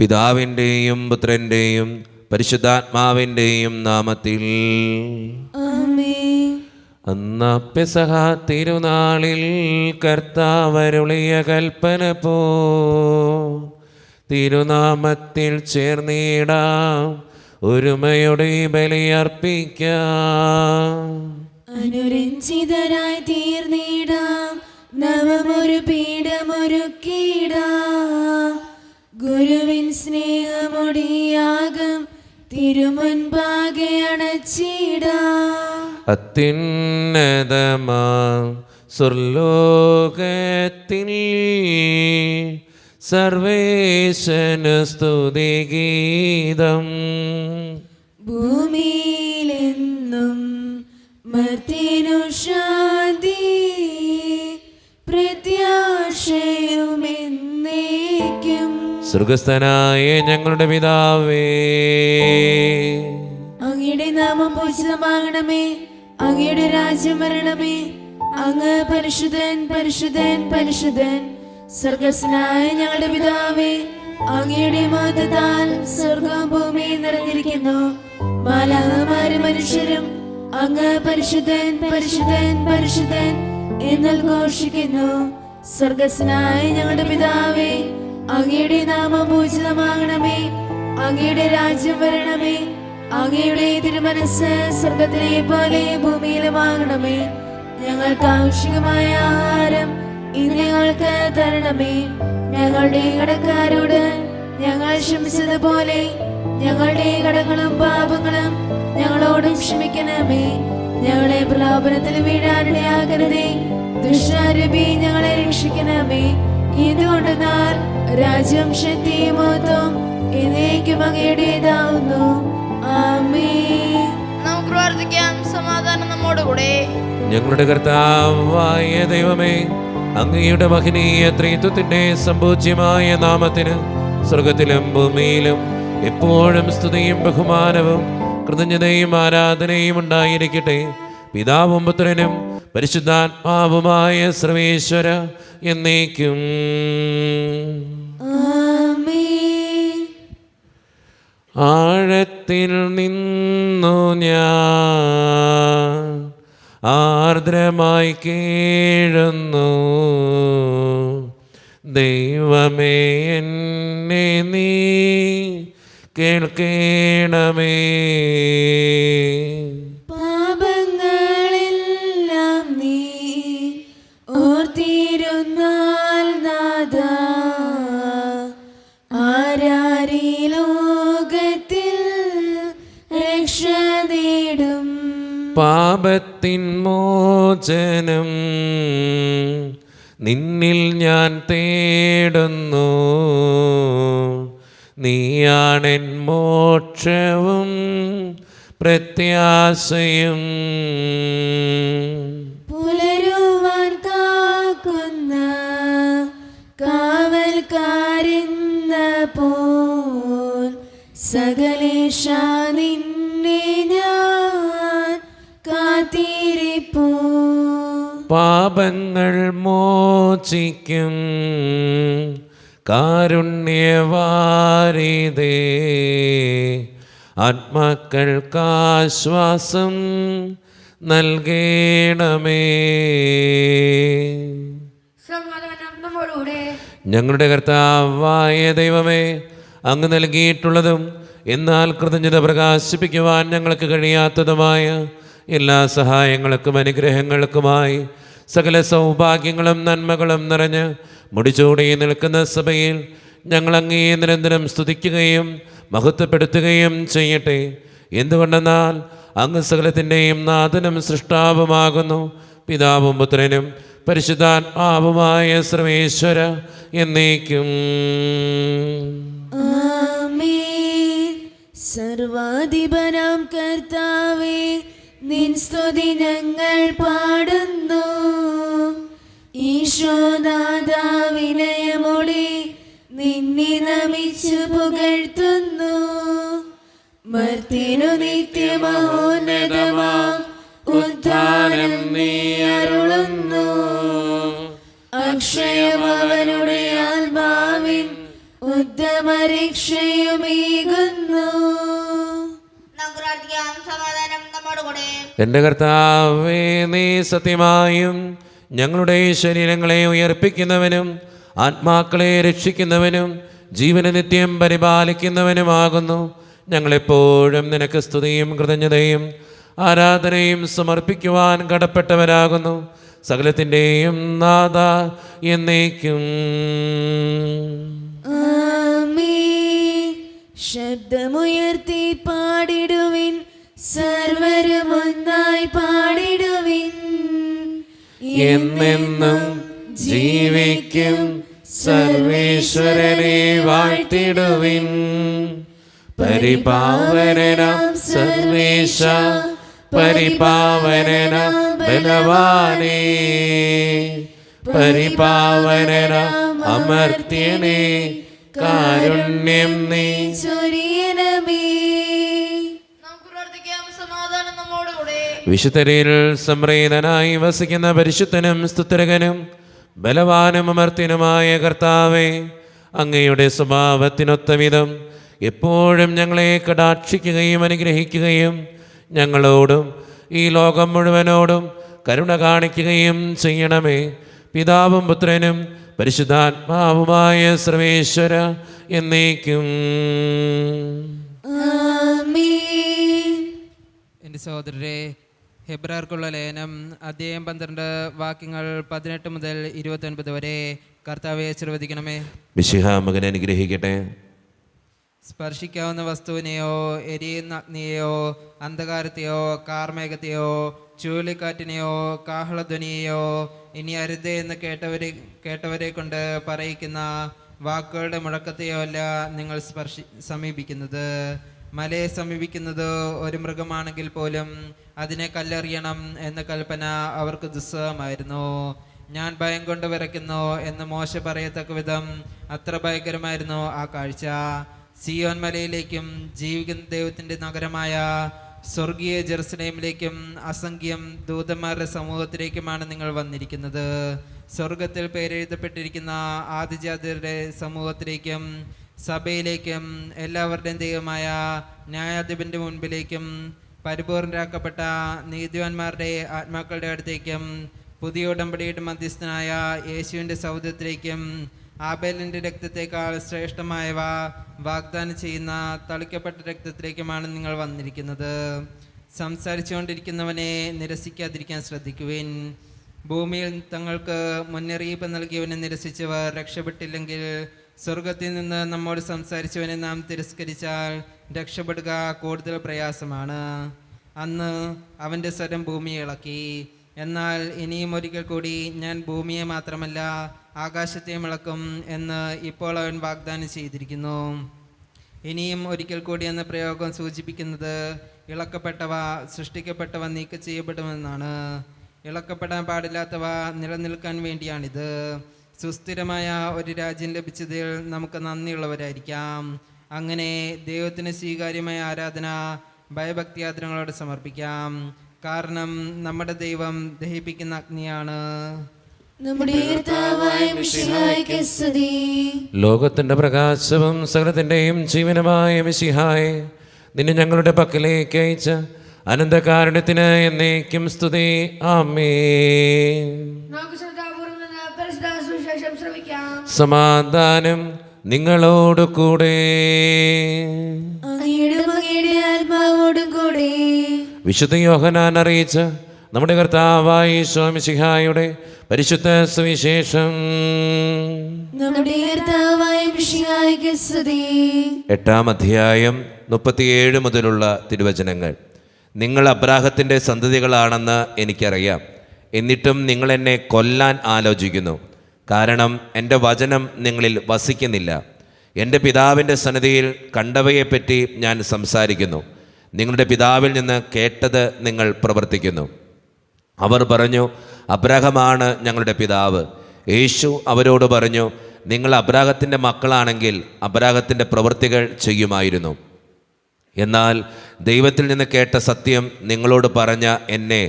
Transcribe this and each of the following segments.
പിതാവിൻ്റെയും പുത്രൻ്റെയും പരിശുദ്ധാത്മാവിൻ്റെയും നാമത്തിൽ ആമേൻ. അന്ന് പെസഹ തിരുനാളിൽ കർത്താവരുളിയ കൽപ്പന പോ തിരുനാമത്തിൽ ചേർന്നിടാം, ഒരുമയുടെ ബലിയർപ്പിക്കാം. അനുരഞ്ജിതരായി തീർന്നിടാം, നവമൊരു പീഠമൊരുക്കിടാം. ഗുരുവിൻ സ്നേഹമൊടിയാകും തിരുമുൻപാകെ അണച്ചിടാം. അത്യുന്നതമാം സ്വർലോകത്തിൽ സർവേശന് സ്തുതിഗീതം. ഭൂമിയിലെന്നും മർത്യനു ശാന്തി, പ്രത്യാശയുമെന്നേക്കും. സ്വർഗസ്ഥനായ ഞങ്ങളുടെ പിതാവേ, അങ്ങയുടെ നാമം പൂജിതമാകണമേ, അങ്ങയുടെ രാജ്യം വരണമേ. അങ്ങ് പരിശുദ്ധൻ പരിശുദ്ധൻ പരിശുദ്ധൻ. സ്വർഗസ്നായ ഞങ്ങളുടെ പിതാവേ, അങ്ങയുടെ മഹത്വത്താൽ സ്വർഗവും ഭൂമിയും നിറഞ്ഞിരിക്കുന്നു. മാലാഖമാരും മനുഷ്യരും അങ്ങ് പരിശുദ്ധൻ പരിശുദ്ധൻ പരിശുദ്ധൻ എന്ന് ഘോഷിക്കുന്നു. സ്വർഗസ്നായ ഞങ്ങളുടെ പിതാവേ, അങ്ങയുടെ നാമം പൂജിതമാകണമേ, അങ്ങയുടെ രാജ്യം വരണമേ. അങ്ങയുടെ തിരുമനസ് സ്വർഗത്തിലെ പോലെ ഭൂമിയിലുമാകണമേ. ഞങ്ങൾക്ക് ആവശ്യമായ ആഹാരം ഇന്ന് ഞങ്ങൾക്ക് തരണമേ. ഞങ്ങളുടെ കടക്കാരോട് ഞങ്ങൾ ക്ഷമിച്ചതുപോലെ ഞങ്ങളുടെ കടങ്ങളും പാപങ്ങളും ഞങ്ങളോടും ക്ഷമിക്കണമേ. ഞങ്ങളെ പ്രലോഭനത്തിൽ വീഴാനിടയാകരുതേ, ദുഷ്ടാരൂപി ഞങ്ങളെ രക്ഷിക്കണമേ. ഇതുകൊണ്ടെന്നാൽ രാജ്യം ശക്തിയും മഹത്വവും എന്നേക്കും അങ്ങയുടേതാവുന്നു. ആമേൻ. നമുക്ക് പ്രാർത്ഥിക്കാം. സമാധാനം നമ്മോടുകൂടെ. ഞങ്ങളുടെ കർത്താവായ ദൈവമേ, അങ്ങയുടെ മഹനീയ ത്രിത്വത്തിന്റെ സമ്പൂജ്യമായ നാമത്തിന് സ്വർഗത്തിലും ഭൂമിയിലും എപ്പോഴും സ്തുതിയും ബഹുമാനവും കൃതജ്ഞതയും ആരാധനയും ഉണ്ടായിരിക്കട്ടെ. പിതാവും പുത്രനും പരിശുദ്ധാത്മാവുമായ സർവേശ്വര എന്നേക്കും. ആമേൻ. ആഴത്തിൽ നിന്നു ഞാൻ ആർദ്രമായി കേഴുന്നു, ദൈവമേ എന്നെ നീ കേൾക്കേണമേ. പാപങ്ങളെല്ലാം നീ ഓർത്തിരുന്നാൽ നാഥാ, ആരാരീ ലോകത്തിൽ രക്ഷ നേടും. പാപത്തിൻ മോചനം നിന്നിൽ ഞാൻ തേടുന്നു, നീയാണെൻ മോക്ഷവും പ്രത്യാശയും. പുലരുവാൻ കാക്കുന്ന കാവൽക്കാരെന്ന പോൽ സകലേശ നിന്നെ ഞാൻ കാത്തിരിപ്പൂ. പാപങ്ങൾ മോചിക്കും കാരുണ്യവാരിതേ, ആത്മാക്കൾക്കാശ്വാസം നൽകണമേ. സമാധാനം നമ്മോടുകൂടെ. ഞങ്ങളുടെ കർത്താവായ ദൈവമേ, അങ്ങ് നൽകിയിട്ടുള്ളതും എന്നാൽ കൃതജ്ഞത പ്രകാശിപ്പിക്കുവാൻ ഞങ്ങൾക്ക് കഴിയാത്തതുമായ എല്ലാ സഹായങ്ങൾക്കും അനുഗ്രഹങ്ങൾക്കുമായി സകല സൗഭാഗ്യങ്ങളും നന്മകളും നിറഞ്ഞ് മുടിച്ചൂടി നിൽക്കുന്ന സഭയിൽ ഞങ്ങൾ അങ്ങേ നിരന്തരം സ്തുതിക്കുകയും മഹത്വപ്പെടുത്തുകയും ചെയ്യട്ടെ. എന്തുകൊണ്ടെന്നാൽ അങ്ങ് സകലത്തിൻ്റെയും നാഥനും സൃഷ്ടാവുമാകുന്നു. പിതാവും പുത്രനും പരിശുദ്ധാത്മാവുമായ സർവേശ്വര എന്നേക്കും. ആമേൻ. സർവാധിപനാം കർത്താവേ, നിൻ സ്തുതി ഞങ്ങൾ പാടുന്നു. ഈശോനാഥാ, വിനയമോടെ നിന്നെ നമിച്ചു പുകഴ്ത്തുന്നു. മർത്യനു നിത്യമഹോന്നതമാം ഉദ്ധാനം നീ അരുളുന്നു. അക്ഷയമവനുടെ ആത്മാവിൻ ഉത്തമരക്ഷയുമേകുന്നു. നമുക്ക് പ്രാർത്ഥിക്കാം. സമാധാനം നമ്മോടുകൂടെ. എൻ്റെ കർത്താവേ, നീ സത്യമായും ഞങ്ങളുടെ ശരീരങ്ങളെ ഉയർപ്പിക്കുന്നവനും ആത്മാക്കളെ രക്ഷിക്കുന്നവനും ജീവനെ നിത്യം പരിപാലിക്കുന്നവനുമാകുന്നു. ഞങ്ങളെപ്പോഴും നിനക്ക് സ്തുതിയും കൃതജ്ഞതയും ആരാധനയും സമർപ്പിക്കുവാൻ കടപ്പെട്ടവരാകുന്നു. സകലത്തിൻ്റെയും നാഥ എന്നേക്കും. ആമേൻ. ശബ്ദമുയർത്തി പാടിടുവിൻ, സർവരും ഒന്നായി പാടിടുവിൻ. എന്നെന്നും ജീവിക്കും സർവേശ്വരനെ വാഴ്ത്തിടുവിൻ. പരിപാവനനാം സർവേശ, പരിപാവനനാം ബലവാനേ, പരിപാവനനാം അമർത്യനേ, കാരുണ്യം നീ ചൊരിയണമേ. നമുക്ക് പ്രാർത്ഥിക്കാം. സമാധാനം നമ്മോടുകൂടെ. വിശുദ്ധരിൽ സംപ്രീതനായി വസിക്കുന്ന പരിശുദ്ധനും സ്തുത്യർഹനും ബലവാനും അമർത്യനുമായ കർത്താവേ, അങ്ങയുടെ സ്വഭാവത്തിനൊത്ത വിധം എപ്പോഴും ഞങ്ങളെ കടാക്ഷിക്കുകയും അനുഗ്രഹിക്കുകയും ഞങ്ങളോടും ഈ ലോകം മുഴുവനോടും കരുണ കാണിക്കുകയും ചെയ്യണമേ. പിതാവും പുത്രനും പരിശുദ്ധാത്മാവുമായ സർവേശ്വര എന്നേക്കും. ആമേൻ. എൻ്റെ സഹോദരരെ, ഹെബ്രാർക്കുള്ള ലേഖനം അധ്യായം 12 വാക്യങ്ങൾ 18 മുതൽ 29 വരെ കർത്താവെ ആശീർവദിക്കണമേ. മിശിഹ മകനെ അനുഗ്രഹിക്കട്ടെ. സ്പർശിക്കാവുന്ന വസ്തുവിനെയോ എരിയുന്ന അഗ്നിയെയോ അന്ധകാരത്തെയോ കാർമേഘത്തെയോ ചുഴലിക്കാറ്റിനെയോ കാഹളധ്വനിയെയോ ഇനി അരുതേ എന്ന് കേട്ടവരെ കൊണ്ട് പറയിക്കുന്ന വാക്കുകളുടെ മുഴക്കത്തെയോ അല്ല നിങ്ങൾ സമീപിക്കുന്നത്. മലയെ സമീപിക്കുന്നത് ഒരു മൃഗമാണെങ്കിൽ പോലും അതിനെ കല്ലെറിയണം എന്ന കൽപ്പന അവർക്ക് ദുസ്സഹമായിരുന്നു. ഞാൻ ഭയം കൊണ്ട് വിറയ്ക്കുന്നു എന്ന് മോശ പറയത്തക്ക വിധം അത്ര ഭയങ്കരമായിരുന്നു ആ കാഴ്ച. സിയോൻ മലയിലേക്കും ജീവിക്കുന്ന ദൈവത്തിൻ്റെ നഗരമായ സ്വർഗീയ ജെറുസലേമിലേക്കും അസംഖ്യം ദൂതന്മാരുടെ സമൂഹത്തിലേക്കുമാണ് നിങ്ങൾ വന്നിരിക്കുന്നത്. സ്വർഗത്തിൽ പേരെഴുതപ്പെട്ടിരിക്കുന്ന ആദിജാതരുടെ സമൂഹത്തിലേക്കും സഭയിലേക്കും എല്ലാവരുടെയും ദൈവമായ ന്യായാധിപന്റെ മുൻപിലേക്കും പരിപൂർണരാക്കപ്പെട്ട നീതിവാന്മാരുടെ ആത്മാക്കളുടെ അടുത്തേക്കും പുതിയ ഉടമ്പടിയുടെ മധ്യസ്ഥനായ യേശുവിൻ്റെ സൗധത്തിലേക്കും ആബേലിൻ്റെ രക്തത്തേക്കാൾ ശ്രേഷ്ഠമായവ വാഗ്ദാനം ചെയ്യുന്ന തളിക്കപ്പെട്ട രക്തത്തിലേക്കുമാണ് നിങ്ങൾ വന്നിരിക്കുന്നത്. സംസാരിച്ചുകൊണ്ടിരിക്കുന്നവനെ നിരസിക്കാതിരിക്കാൻ ശ്രദ്ധിക്കുവിൻ. ഭൂമിയിൽ തങ്ങൾക്ക് മുന്നറിയിപ്പ് നൽകിയവനെ നിരസിച്ചവർ രക്ഷപ്പെട്ടില്ലെങ്കിൽ സ്വർഗത്തിൽ നിന്ന് നമ്മോട് സംസാരിച്ചവനെ നാം തിരസ്കരിച്ചാൽ രക്ഷപ്പെടുക കൂടുതൽ പ്രയാസമാണ്. അന്ന് അവൻ്റെ സ്വരം ഭൂമിയെ ഇളക്കി. എന്നാൽ ഇനിയും ഒരിക്കൽ കൂടി ഞാൻ ഭൂമിയെ മാത്രമല്ല ആകാശത്തെയും ഇളക്കും എന്ന് ഇപ്പോൾ അവൻ വാഗ്ദാനം ചെയ്തിരിക്കുന്നു. ഇനിയും ഒരിക്കൽ കൂടി എന്ന പ്രയോഗം സൂചിപ്പിക്കുന്നത് ഇളക്കപ്പെട്ടവ സൃഷ്ടിക്കപ്പെട്ടവ നീക്കം ചെയ്യപ്പെടുമെന്നാണ്. ഇളക്കപ്പെടാൻ പാടില്ലാത്തവ നിലനിൽക്കാൻ വേണ്ടിയാണിത്. സുസ്ഥിരമായ ഒരു രാജ്യം ലഭിച്ചതിൽ നമുക്ക് നന്ദിയുള്ളവരായിരിക്കാം. അങ്ങനെ ദൈവത്തിന് സ്വീകാര്യമായ ആരാധന ഭയഭക്തിയാദരങ്ങളോട് സമർപ്പിക്കാം. കാരണം നമ്മുടെ ദൈവം ദഹിപ്പിക്കുന്ന അഗ്നിയാണ്. നമ്മുടെ കർത്താവായ മിശിഹായ്ക്ക് സ്തുതി. ലോകത്തിൻ്റെ പ്രകാശവും സകലത്തിൻ്റെയും ജീവനുമായ മിശിഹായെ, നിന്നെ ഞങ്ങളുടെ പക്കലേക്ക് അയച്ച അനന്തകാരുണ്യത്തിന് എന്നേക്കും സ്തുതി. ആമേൻ. നമുക്ക് ശ്രദ്ധാപൂർവ്വം നിന്ന് പരിശുദ്ധ സുവിശേഷം ശ്രവിക്കാം. സമാധാനം നിങ്ങളോട് കൂടെ. അങ്ങയുടെ മകയുടെ ആത്മാവോടും കൂടെ. വിശുദ്ധ യോഹന്നാൻ അറിയിച്ച നമ്മുടെ കർത്താവായ ഈശോ മിശിഹായുടെ പരിശുദ്ധ സുവിശേഷം. നമ്മുടെ കർത്താവായ മിശിഹായ്ക്ക് സ്തുതി. 8-ാം അധ്യായം 37 മുതലുള്ള തിരുവചനങ്ങൾ. നിങ്ങൾ അബ്രാഹത്തിൻ്റെ സന്തതികളാണെന്ന് എനിക്കറിയാം, എന്നിട്ടും നിങ്ങൾ എന്നെ കൊല്ലാൻ ആലോചിക്കുന്നു. കാരണം എൻ്റെ വചനം നിങ്ങളിൽ വസിക്കുന്നില്ല. എൻ്റെ പിതാവിൻ്റെ സന്നിധിയിൽ കണ്ടവയെപ്പറ്റി ഞാൻ സംസാരിക്കുന്നു. നിങ്ങളുടെ പിതാവിൽ നിന്ന് കേട്ടത് നിങ്ങൾ പ്രവർത്തിക്കുന്നു. അവർ പറഞ്ഞു, അബ്രാഹമാണ് ഞങ്ങളുടെ പിതാവ്. യേശു അവരോട് പറഞ്ഞു, നിങ്ങൾ അബ്രാഹത്തിൻ്റെ മക്കളാണെങ്കിൽ അബ്രാഹത്തിൻ്റെ പ്രവൃത്തികൾ ചെയ്യുമായിരുന്നു. എന്നാൽ ദൈവത്തിൽ നിന്ന് കേട്ട സത്യം നിങ്ങളോട് പറഞ്ഞ എന്നെ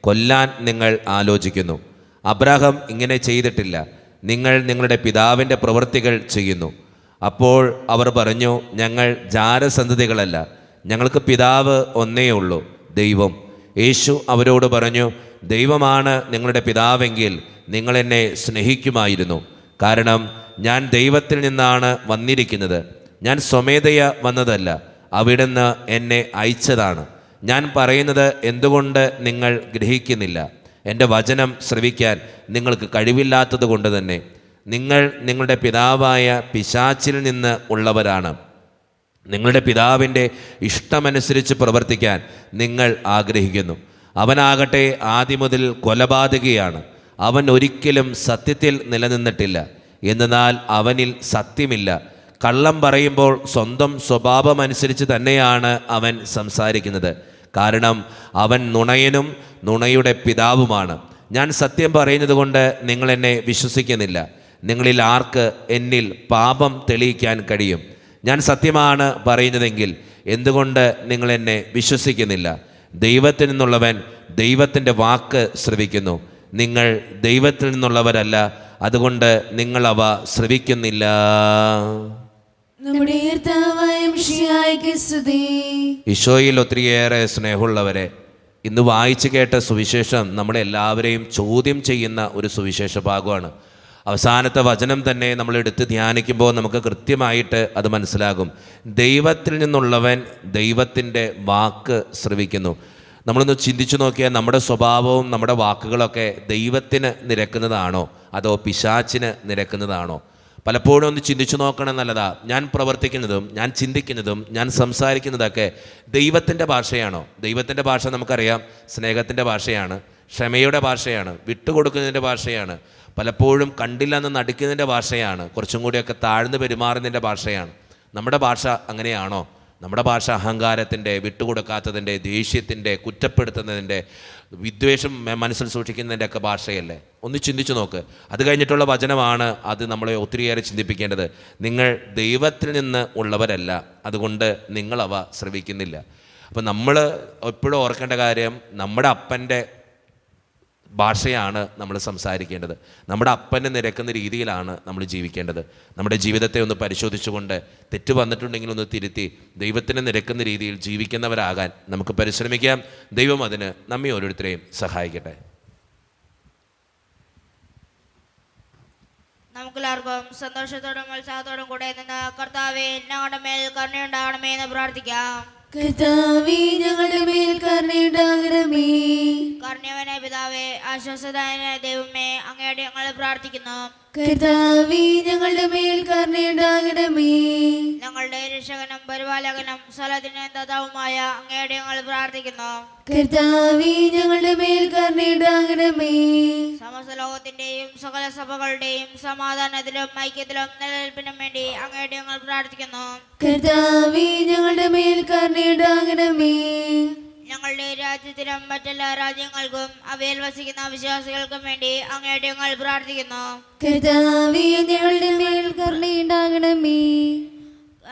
കൊല്ലാൻ നിങ്ങൾ ആലോചിക്കുന്നു. അബ്രാഹം ഇങ്ങനെ ചെയ്തിട്ടില്ല. നിങ്ങൾ നിങ്ങളുടെ പിതാവിൻ്റെ പ്രവൃത്തികൾ ചെയ്യുന്നു. അപ്പോൾ അവർ പറഞ്ഞു, ഞങ്ങൾ ജാരസന്തതികളല്ല, ഞങ്ങൾക്ക് പിതാവ് ഒന്നേ ഉള്ളൂ, ദൈവം. യേശു അവരോട് പറഞ്ഞു, ദൈവമാണ് നിങ്ങളുടെ പിതാവെങ്കിൽ നിങ്ങൾ എന്നെ സ്നേഹിക്കുമായിരുന്നു. കാരണം ഞാൻ ദൈവത്തിൽ നിന്നാണ് വന്നിരിക്കുന്നത്. ഞാൻ സ്വമേധയ വന്നതല്ല, അവിടുന്ന് എന്നെ അയച്ചതാണ്. ഞാൻ പറയുന്നത് എന്തുകൊണ്ട് നിങ്ങൾ ഗ്രഹിക്കുന്നില്ല? എൻ്റെ വചനം ശ്രവിക്കാൻ നിങ്ങൾക്ക് കഴിവില്ലാത്തത് കൊണ്ട് തന്നെ. നിങ്ങൾ നിങ്ങളുടെ പിതാവായ പിശാചിൽ നിന്ന് ഉള്ളവരാണ്. നിങ്ങളുടെ പിതാവിൻ്റെ ഇഷ്ടമനുസരിച്ച് പ്രവർത്തിക്കാൻ നിങ്ങൾ ആഗ്രഹിക്കുന്നു. അവനാകട്ടെ ആദ്യം മുതൽ കൊലപാതകിയാണ്. അവൻ ഒരിക്കലും സത്യത്തിൽ നിലനിന്നിട്ടില്ല, എന്നാൽ അവനിൽ സത്യമില്ല. കള്ളം പറയുമ്പോൾ സ്വന്തം സ്വഭാവമനുസരിച്ച് തന്നെയാണ് അവൻ സംസാരിക്കുന്നത്. കാരണം അവൻ നുണയനും നുണയുടെ പിതാവുമാണ്. ഞാൻ സത്യം പറയുന്നത് കൊണ്ട് നിങ്ങൾ എന്നെ വിശ്വസിക്കുന്നില്ല. നിങ്ങളിൽ ആർക്ക് എന്നിൽ പാപം തെളിയിക്കാൻ കഴിയും? ഞാൻ സത്യമാണ് പറയുന്നതെങ്കിൽ എന്തുകൊണ്ട് നിങ്ങൾ എന്നെ വിശ്വസിക്കുന്നില്ല? ദൈവത്തിൽ നിന്നുള്ളവൻ ദൈവത്തിൻ്റെ വാക്ക് ശ്രവിക്കുന്നു. നിങ്ങൾ ദൈവത്തിൽ നിന്നുള്ളവരല്ല, അതുകൊണ്ട് നിങ്ങൾ അവ ശ്രവിക്കുന്നില്ല. നമ്മുടെ കർത്താവായ മിശിഹായ്ക്ക് സ്തുതി. ഈശോയിൽ ഒത്തിരിയേറെ സ്നേഹമുള്ളവരെ, ഇന്ന് വായിച്ചു കേട്ട സുവിശേഷം നമ്മളെല്ലാവരെയും ചോദ്യം ചെയ്യുന്ന ഒരു സുവിശേഷ ഭാഗമാണ്. അവസാനത്തെ വചനം തന്നെ നമ്മൾ എടുത്ത് ധ്യാനിക്കുമ്പോൾ നമുക്ക് കൃത്യമായിട്ട് അത് മനസ്സിലാകും. ദൈവത്തിൽ നിന്നുള്ളവൻ ദൈവത്തിൻ്റെ വാക്ക് ശ്രവിക്കുന്നു. നമ്മളൊന്ന് ചിന്തിച്ചു നോക്കിയാൽ നമ്മുടെ സ്വഭാവവും നമ്മുടെ വാക്കുകളൊക്കെ ദൈവത്തിന് നിരക്കുന്നതാണോ അതോ പിശാചിന് നിരക്കുന്നതാണോ? പലപ്പോഴും ഒന്ന് ചിന്തിച്ചു നോക്കണം നല്ലതാ. ഞാൻ പ്രവർത്തിക്കുന്നതും ഞാൻ ചിന്തിക്കുന്നതും ഞാൻ സംസാരിക്കുന്നതൊക്കെ ദൈവത്തിൻ്റെ ഭാഷയാണോ? ദൈവത്തിൻ്റെ ഭാഷ നമുക്കറിയാം, സ്നേഹത്തിൻ്റെ ഭാഷയാണ്, ക്ഷമയുടെ ഭാഷയാണ്, വിട്ടുകൊടുക്കുന്നതിൻ്റെ ഭാഷയാണ്, പലപ്പോഴും കണ്ടില്ലെന്ന് നടിക്കുന്നതിൻ്റെ ഭാഷയാണ്, കുറച്ചും കൂടിയൊക്കെ താഴ്ന്നു പെരുമാറുന്നതിൻ്റെ ഭാഷയാണ്. നമ്മുടെ ഭാഷ അങ്ങനെയാണോ? നമ്മുടെ ഭാഷ അഹങ്കാരത്തിൻ്റെ, വിട്ടുകൊടുക്കാത്തതിൻ്റെ, ദേഷ്യത്തിൻ്റെ, കുറ്റപ്പെടുത്തുന്നതിൻ്റെ, വിദ്വേഷം മനസ്സിൽ സൂക്ഷിക്കുന്നതിൻ്റെ ഒക്കെ ഭാഷയല്ലേ? ഒന്ന് ചിന്തിച്ചു നോക്ക്. അത് കഴിഞ്ഞിട്ടുള്ള വചനമാണ് അത് നമ്മളെ ഒത്തിരിയേറെ ചിന്തിപ്പിക്കേണ്ടത്. നിങ്ങൾ ദൈവത്തിൽ നിന്ന് ഉള്ളവരല്ല, അതുകൊണ്ട് നിങ്ങളവ ശ്രവിക്കുന്നില്ല. അപ്പം നമ്മൾ എപ്പോഴും ഓർക്കേണ്ട കാര്യം, നമ്മുടെ അപ്പൻ്റെ ഭാഷയാണ് നമ്മൾ സംസാരിക്കേണ്ടത്. നമ്മുടെ അപ്പനെ നിരക്കുന്ന രീതിയിലാണ് നമ്മൾ ജീവിക്കേണ്ടത്. നമ്മുടെ ജീവിതത്തെ ഒന്ന് പരിശോധിച്ചുകൊണ്ട് തെറ്റ് വന്നിട്ടുണ്ടെങ്കിൽ ഒന്ന് തിരുത്തി ദൈവത്തിന് നിരക്കുന്ന രീതിയിൽ ജീവിക്കുന്നവരാകാൻ നമുക്ക് പരിശ്രമിക്കാം. ദൈവം അതിന് നമ്മെ ഓരോരുത്തരെയും സഹായിക്കട്ടെ. നമുക്കെല്ലാവർക്കും സന്തോഷത്തോടും ഉത്സാഹത്തോടും കൂടെ നിന്ന് കർത്താവേ ഞങ്ങളുടെ മേൽ കരുണയുണ്ടാകണമേ എന്ന് പ്രാർത്ഥിക്കാം. കർത്താവേ ഞങ്ങളുടെ മേൽ കരുണയുണ്ടാകണമേ. കാരുണ്യവാനായ പിതാവേ, ആശ്വാസദായകനായ ദൈവമേ, അങ്ങയോട് ഞങ്ങൾ പ്രാർത്ഥിക്കുന്നു. കർത്താവേ ഞങ്ങളുടെ മേൽ കരുണയുണ്ടാകണമേ. ഞങ്ങളുടെ രക്ഷകനും പരിപാലകനും സകലത്തിനും ദാതാവുമായ അങ്ങയോട് ഞങ്ങൾ പ്രാർത്ഥിക്കുന്നു. കർത്താവേ ഞങ്ങളുടെ മേൽ കരുണയുണ്ടാകണമേ. സമസ്ത ലോകത്തിന്റെയും സകല സഭകളുടെയും സമാധാനത്തിലും ഐക്യത്തിലും നിലനിൽപ്പിനും വേണ്ടി അങ്ങയോട് ഞങ്ങൾ പ്രാർത്ഥിക്കുന്നു. കർത്താവേ ഞങ്ങളുടെ മേൽ കരുണയുണ്ടാകണമേ. ഞങ്ങളുടെ രാജ്യത്തിനും മറ്റെല്ലാ രാജ്യങ്ങൾക്കും അവയിൽ വസിക്കുന്ന വിശ്വാസികൾക്കും വേണ്ടി അങ്ങയോട് ഞങ്ങൾ പ്രാർത്ഥിക്കുന്നു. കർത്താവേ ഞങ്ങളുടെ മേൽ കരുണയുണ്ടാകണമേ.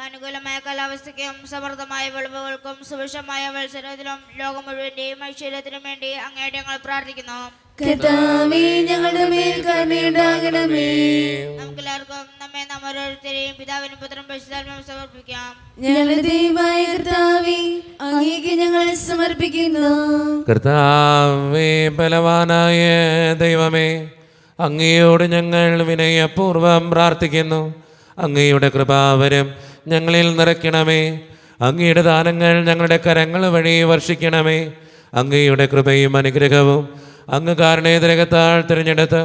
അനുകൂലമായ കാലാവസ്ഥയ്ക്കും സമൃദ്ധമായ വിളവുകൾക്കും സുഭിക്ഷമായ മത്സരത്തിലും ലോകം മുഴുവന്റെയും ഐശ്വര്യത്തിനും വേണ്ടി അങ്ങയോട് ഞങ്ങൾ പ്രാർത്ഥിക്കുന്നു. കർത്താവേ ഞങ്ങളുടെ മേൽ കരുണയുണ്ടാകണമേ. നമുക്കെല്ലാവർക്കും നമ്മെ നാം ഓരോരുത്തരെയും പിതാവിനും പുത്രനും പരിശുദ്ധാത്മാവിനും സമർപ്പിക്കാം. ഞങ്ങളുടെ ദൈവമായ കർത്താവേ അങ്ങേക്ക് ഞങ്ങൾ സമർപ്പിക്കുന്നു. കർത്താവേ, ബലവാനായ ദൈവമേ, അങ്ങയോട് ഞങ്ങൾ വിനയപൂർവ്വം പ്രാർത്ഥിക്കുന്നു. അങ്ങയുടെ കൃപാവരം ഞങ്ങളിൽ നിറയ്ക്കണമേ. അങ്ങയുടെ ദാനങ്ങൾ ഞങ്ങളുടെ കരങ്ങൾ വഴി വർഷിക്കണമേ. അങ്ങയുടെ കൃപയും അനുഗ്രഹവും അങ്ങ് കാരണേതരകത്താൽ തിരഞ്ഞെടുത്ത്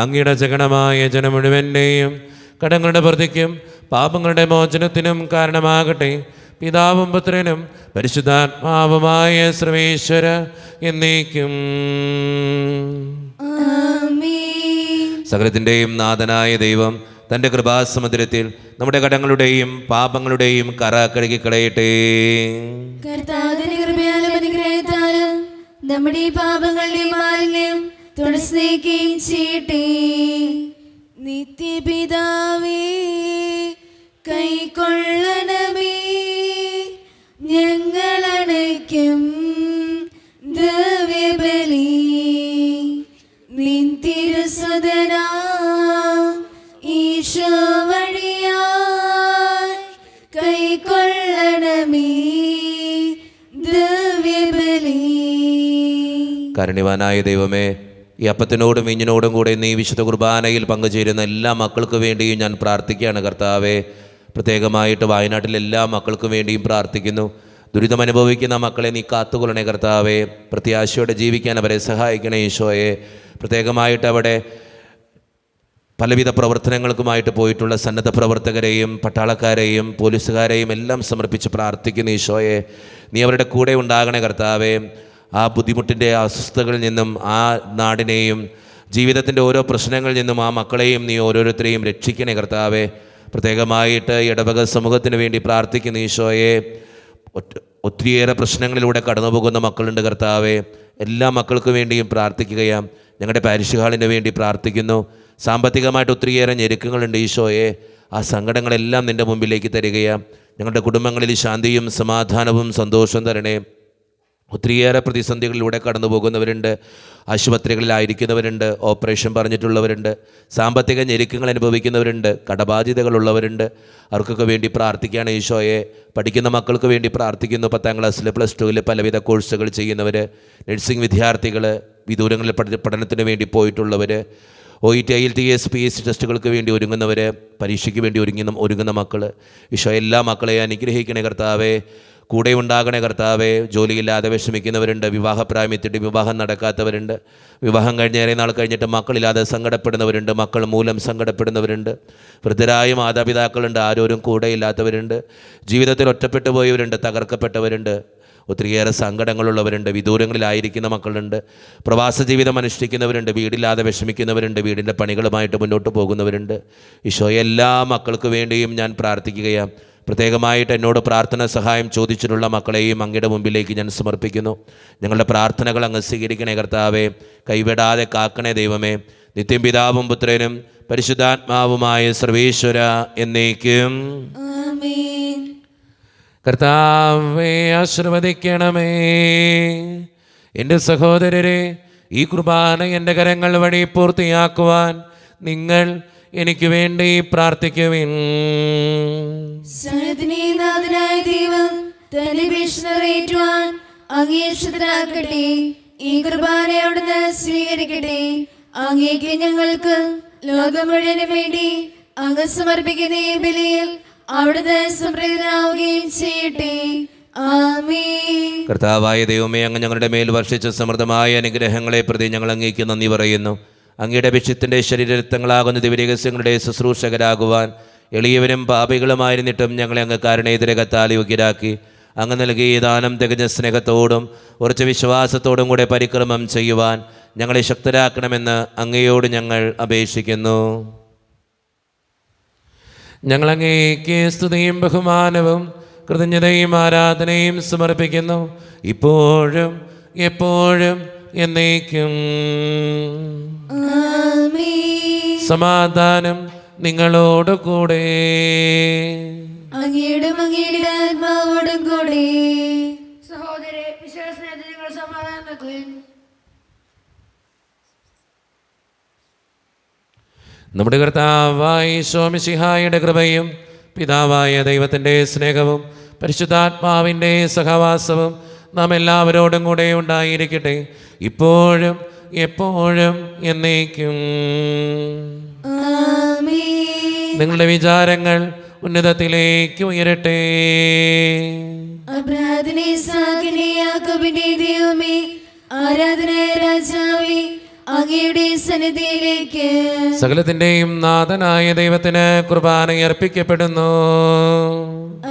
അങ്ങയുടെ ജഗണമായ ജനം മുഴുവൻ്റെയും കടങ്ങളുടെ പ്രതിക്കും പാപങ്ങളുടെ മോചനത്തിനും കാരണമാകട്ടെ. പിതാവും പുത്രനും പരിശുദ്ധാത്മാവുമായ സർവേശ്വര എന്നേക്കും. ആമേൻ. സകലത്തിൻ്റെയും നാഥനായ ദൈവം തൻ്റെ കൃപാസമുദ്രത്തിൽ നമ്മുടെ കടങ്ങളുടെയും പാപങ്ങളുടെയും കറ കഴുകിക്കളയട്ടെ. കർത്താവിന്റെ കൃപയാലും അനുഗ്രഹത്താലും നമ്മുടെ പാപങ്ങളുടെ മാലിന്യം തുടച്ചുനീക്കുകയും ചെയ്യട്ടെ. നിത്യപിതാവേ കൈക്കൊള്ളണമേ ഞങ്ങളണയ്ക്കും ദ്രവ്യബലി. നിൻ തിരുസുതനാം ഈശോ വഴിയാ കാരുണ്യവാനായ ദൈവമേ, ഈ അപ്പത്തിനോടും വീഞ്ഞിനോടും കൂടെ നീ വിശുദ്ധ കുർബാനയിൽ പങ്കുചേരുന്ന എല്ലാ മക്കൾക്ക് വേണ്ടിയും ഞാൻ പ്രാർത്ഥിക്കുകയാണ് കർത്താവേ. പ്രത്യേകമായിട്ട് വയനാട്ടിലെ എല്ലാ മക്കൾക്കും വേണ്ടിയും പ്രാർത്ഥിക്കുന്നു. ദുരിതമനുഭവിക്കുന്ന മക്കളെ നീ കാത്തുകൊള്ളണേ കർത്താവേ. പ്രത്യാശയോടെ ജീവിക്കാൻ അവരെ സഹായിക്കണേ ഈശോയെ. പ്രത്യേകമായിട്ട് അവിടെ പലവിധ പ്രവർത്തനങ്ങൾക്കുമായിട്ട് പോയിട്ടുള്ള സന്നദ്ധ പ്രവർത്തകരെയും പട്ടാളക്കാരെയും പോലീസുകാരെയും എല്ലാം സമർപ്പിച്ച് പ്രാർത്ഥിക്കുന്നു ഈശോയെ. നീ അവരുടെ കൂടെ ഉണ്ടാകണേ കർത്താവേ. ആ ബുദ്ധിമുട്ടിൻ്റെ അസ്വസ്ഥതകളിൽ നിന്നും ആ നാടിനെയും ജീവിതത്തിൻ്റെ ഓരോ പ്രശ്നങ്ങളിൽ നിന്നും ആ മക്കളെയും നീ ഓരോരുത്തരെയും രക്ഷിക്കണേ കർത്താവേ. പ്രത്യേകമായിട്ട് ഇടവക സമൂഹത്തിന് വേണ്ടി പ്രാർത്ഥിക്കുന്നു ഈശോയെ. ഒത്തിരിയേറെ പ്രശ്നങ്ങളിലൂടെ കടന്നു പോകുന്ന മക്കളുണ്ട് കർത്താവേ. എല്ലാ മക്കൾക്ക് വേണ്ടിയും പ്രാർത്ഥിക്കുകയാം. ഞങ്ങളുടെ പാരിഷ് ഹാളിന് വേണ്ടി പ്രാർത്ഥിക്കുന്നു. സാമ്പത്തികമായിട്ട് ഒത്തിരിയേറെ ഞെരുക്കങ്ങളുണ്ട് ഈശോയെ. ആ സങ്കടങ്ങളെല്ലാം നിൻ്റെ മുമ്പിലേക്ക് തരികയാം. ഞങ്ങളുടെ കുടുംബങ്ങളിൽ ശാന്തിയും സമാധാനവും സന്തോഷവും തരണേ. ഒത്തിരിയേറെ പ്രതിസന്ധികളിലൂടെ കടന്നു പോകുന്നവരുണ്ട്. ആശുപത്രികളിലായിരിക്കുന്നവരുണ്ട്, ഓപ്പറേഷൻ പറഞ്ഞിട്ടുള്ളവരുണ്ട്, സാമ്പത്തിക ഞെരുക്കങ്ങൾ അനുഭവിക്കുന്നവരുണ്ട്, കടബാധ്യതകളുള്ളവരുണ്ട്. അവർക്കൊക്കെ വേണ്ടി പ്രാർത്ഥിക്കുകയാണ് ഈശോയെ. പഠിക്കുന്ന മക്കൾക്ക് വേണ്ടി പ്രാർത്ഥിക്കുന്നു. 10ാം ക്ലാസ്സിൽ +2 പലവിധ കോഴ്സുകൾ ചെയ്യുന്നവർ, നഴ്സിംഗ് വിദ്യാർത്ഥികൾ, വിദൂരങ്ങളിൽ പഠനത്തിന് വേണ്ടി പോയിട്ടുള്ളവർ, OET IELTS PSC ടെസ്റ്റുകൾക്ക് വേണ്ടി ഒരുങ്ങുന്നവർ, പരീക്ഷയ്ക്ക് വേണ്ടി ഒരുങ്ങുന്ന മക്കൾ. ഈശോ എല്ലാ മക്കളെയും അനുഗ്രഹിക്കണേ കർത്താവേ. കൂടെ ഉണ്ടാകണേ കർത്താവേ. ജോലിയില്ലാതെ വിഷമിക്കുന്നവരുണ്ട്, വിവാഹപ്രായമെത്തിയിട്ട് വിവാഹം നടക്കാത്തവരുണ്ട്, വിവാഹം കഴിഞ്ഞ് ഏറെ നാൾ കഴിഞ്ഞിട്ട് മക്കളില്ലാതെ സങ്കടപ്പെടുന്നവരുണ്ട്, മക്കൾ മൂലം സങ്കടപ്പെടുന്നവരുണ്ട്, വൃദ്ധരായ മാതാപിതാക്കളുണ്ട്, ആരോരും കൂടെയില്ലാത്തവരുണ്ട്, ജീവിതത്തിൽ ഒറ്റപ്പെട്ടു പോയവരുണ്ട്, തകർക്കപ്പെട്ടവരുണ്ട്, ഒത്തിരിയേറെ സങ്കടങ്ങളുള്ളവരുണ്ട്, വിദൂരങ്ങളിലായിരിക്കുന്ന മക്കളുണ്ട്, പ്രവാസ ജീവിതം അനുഷ്ഠിക്കുന്നവരുണ്ട്, വീടില്ലാതെ വിഷമിക്കുന്നവരുണ്ട്, വീടിൻ്റെ പണികളുമായിട്ട് മുന്നോട്ട് പോകുന്നവരുണ്ട്. ഈശോ എല്ലാ മക്കൾക്ക് വേണ്ടിയും ഞാൻ പ്രാർത്ഥിക്കുകയാണ്. പ്രത്യേകമായിട്ട് എന്നോട് പ്രാർത്ഥന സഹായം ചോദിച്ചിട്ടുള്ള മക്കളെയും അങ്ങയുടെ മുമ്പിലേക്ക് ഞാൻ സമർപ്പിക്കുന്നു. ഞങ്ങളുടെ പ്രാർത്ഥനകൾ അങ്ങ് സ്വീകരിക്കണേ കർത്താവേ. കൈവിടാതെ കാക്കണേ ദൈവമേ. നിത്യം പിതാവും പുത്രനും പരിശുദ്ധാത്മാവുമായ സർവേശ്വര എന്നേക്കും ആമേൻ. കർത്താവേ ആശീർവദിക്കണമേ. എൻ്റെ സഹോദരരെ, ഈ കുർബാന എൻ്റെ കരങ്ങൾ വഴി പൂർത്തിയാക്കുവാൻ നിങ്ങൾ എനിക്ക് വേണ്ടി പ്രാർത്ഥിക്കുവിൻ. സനദിനാഥനായ ദൈവം തന്റെ ഭീഷണറേറ്റുവാൻ അങ്ങേക്ഷതരാക്കട്ടെ. ഈ കുർബാന അവിടുന്ന് സ്വീകരിക്കട്ടെ. അങ്ങേക്ക് ഞങ്ങൾക്ക് ലോകം മുഴുവനും വേണ്ടി അങ്ങ് സമർപ്പിക്കുന്ന ഈ ബലിയിൽ അവിടുന്ന് സംപ്രീതനാവുകയും ചെയ്യട്ടെ. ആമേൻ. കർത്താവായ ദൈവമേ, അങ്ങ് ഞങ്ങളുടെ മേൽ വർഷിച്ച സമൃദ്ധമായ അനുഗ്രഹങ്ങളെ പ്രതി ഞങ്ങൾ അങ്ങേക്ക് നന്ദി പറയുന്നു. അങ്ങയുടെ അഭിഷിക്തൻ്റെ ശരീരരക്തങ്ങളാകുന്ന ദിവ്യരഹസ്യങ്ങളുടെ ശുശ്രൂഷകരാകുവാൻ എളിയവരും പാപികളുമായിരുന്നിട്ടും ഞങ്ങളെ അങ്ങ് കാരുണ്യതിരകത്താൽ യോഗ്യരാക്കി. അങ്ങ് നൽകിയ ദാനം തികഞ്ഞ സ്നേഹത്തോടും ഉറച്ച വിശ്വാസത്തോടും കൂടെ പരിക്രമം ചെയ്യുവാൻ ഞങ്ങളെ ശക്തരാക്കണമെന്ന് അങ്ങയോട് ഞങ്ങൾ അപേക്ഷിക്കുന്നു. ഞങ്ങളങ്ങേക്ക് സ്തുതിയും ബഹുമാനവും കൃതജ്ഞതയും ആരാധനയും സമർപ്പിക്കുന്നു, ഇപ്പോഴും എപ്പോഴും എന്നേക്കും. ആമേൻ. സമാധാനം നിങ്ങളോട് കൂടെ. അങ്ങയുടെ ആത്മാവോടും കൂടെ. സഹോദരെ, വിശ്വാസനേത നിങ്ങൾ സമാധാനം വെക്കുകയും നമ്മുടെ കർത്താവായ ഈശോ മിശിഹായുടെ കൃപയും പിതാവായ ദൈവത്തിൻ്റെ സ്നേഹവും പരിശുദ്ധാത്മാവിൻ്റെ സഹവാസവും നാം എല്ലാവരോടും കൂടെ ഉണ്ടായിരിക്കട്ടെ, ഇപ്പോഴും എപ്പോഴും എന്നേക്കും. ആമേൻ. നിങ്ങളുടെ വിചാരങ്ങൾ ഉന്നതത്തിലേക്ക് ഉയരട്ടെ. അബ്രാഹത്തിനെ ഇസ്ഹാക്കിനെ യാക്കോബിന്റെ ദൈവമേ, ആരാധനായ രാജാവേ, അങ്ങയുടെ സന്നിധിയിലേക്ക് സകലത്തിൻ്റെയും നാഥനായ ദൈവത്തിന് കുർബാന അർപ്പിക്കപ്പെടുന്നു.